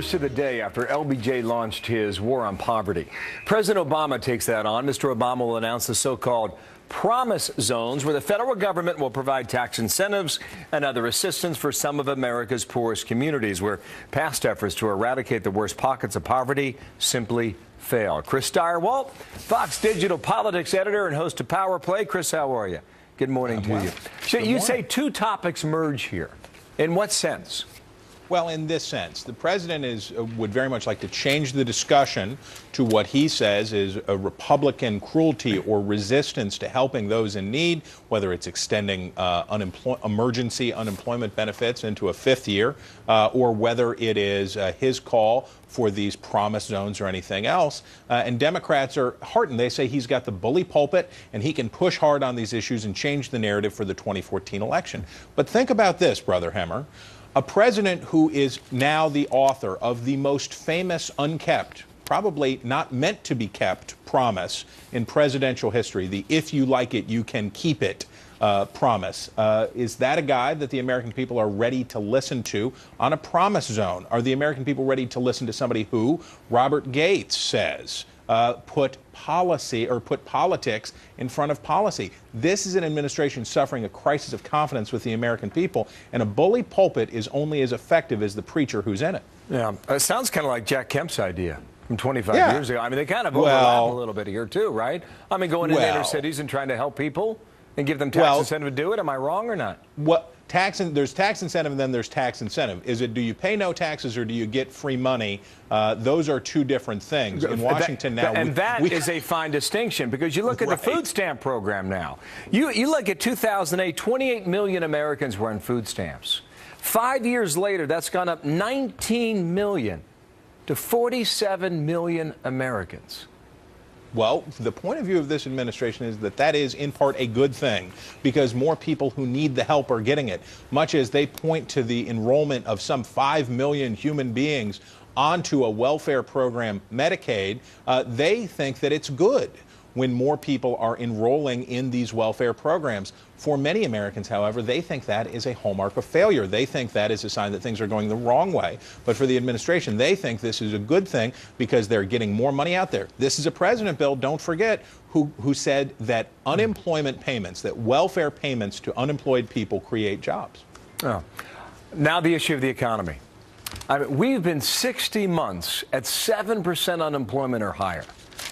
years to the day after LBJ launched his war on poverty. President Obama takes that on. Mr. Obama will announce the so-called promise zones, where the federal government will provide tax incentives and other assistance for some of America's poorest communities, where past efforts to eradicate the worst pockets of poverty simply failed. Chris Steyerwalt, Fox Digital politics editor and host of Power Play. Chris, how are you? Good morning to you. So you say two topics merge here. In what sense? Well, in this sense, the president would very much like to change the discussion to what he says is a Republican cruelty or resistance to helping those in need, whether it's extending emergency unemployment benefits into a fifth year, or whether it is his call for these promise zones or anything else. And Democrats are heartened. They say he's got the bully pulpit and he can push hard on these issues and change the narrative for the 2014 election. But think about this, Brother Hemmer. A president who is now the author of the most famous unkept, probably not meant to be kept, promise in presidential history, the "if you like it, you can keep it" promise. Is that a guy that the American people are ready to listen to on a promise zone? Are the American people ready to listen to somebody who, Robert Gates says, put policy or put politics in front of policy? This is an administration suffering a crisis of confidence with the American people, and a bully pulpit is only as effective as the preacher who's in it. Yeah, it sounds kind of like Jack Kemp's idea from 25 years ago. I mean, they kind of overlap a little bit here too, right? I mean, going into inner cities and trying to help people and give them tax incentive to do it. Am I wrong or not? There's tax incentive and then there's tax incentive. Is it, do you pay no taxes or do you get free money? Those are two different things. In Washington now. And that is a fine distinction, because you look at the food stamp program now. You look at 2008, 28 million Americans were on food stamps. 5 years later, that's gone up 19 million to 47 million Americans. Well, the point of view of this administration is that that is, in part, a good thing, because more people who need the help are getting it. Much as they point to the enrollment of some 5 million human beings onto a welfare program, Medicaid, they think that it's good when more people are enrolling in these welfare programs. For many Americans, however, they think that is a hallmark of failure. They think that is a sign that things are going the wrong way. But for the administration, they think this is a good thing because they're getting more money out there. This is a president, Bill, don't forget, who said that unemployment payments, that welfare payments to unemployed people create jobs. Oh. Now the issue of the economy. I mean, we've been 60 months at 7% unemployment or higher.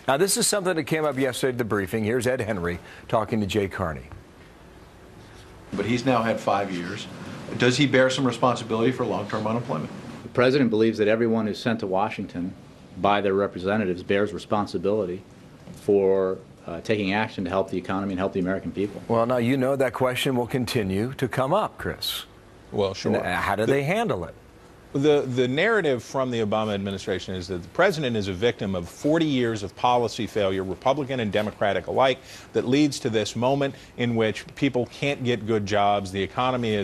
Now, this is something that came up yesterday at the briefing. Here's Ed Henry talking to Jay Carney. But he's now had 5 years. Does he bear some responsibility for long-term unemployment? The president believes that everyone who's sent to Washington by their representatives bears responsibility for taking action to help the economy and help the American people. Well, now, you know that question will continue to come up, Chris. Well, sure. And how do they handle it? The narrative from the Obama administration is that the president is a victim of 40 years of policy failure, Republican and Democratic alike, that leads to this moment in which people can't get good jobs, the economy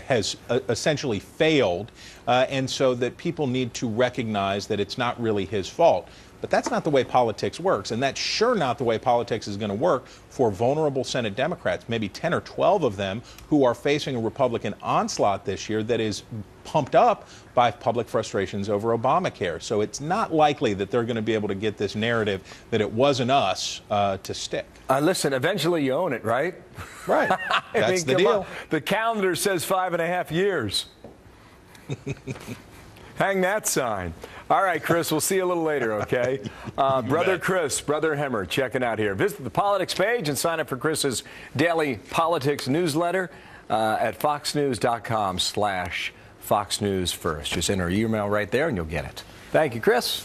has essentially failed, and so that people need to recognize that it's not really his fault. But that's not the way politics works, and that's sure not the way politics is going to work for vulnerable Senate Democrats, maybe 10 or 12 of them, who are facing a Republican onslaught this year that is pumped up by public frustrations over Obamacare. So it's not likely that they're going to be able to get this narrative that it wasn't us to stick. Listen, eventually you own it, right? Right. That's the deal. The calendar says 5.5 years. Hang that sign. All right, Chris, we'll see you a little later, okay? Brother Chris, Brother Hemmer, checking out here. Visit the politics page and sign up for Chris's daily politics newsletter at foxnews.com/FoxNewsFirst. Just enter your email right there and you'll get it. Thank you, Chris.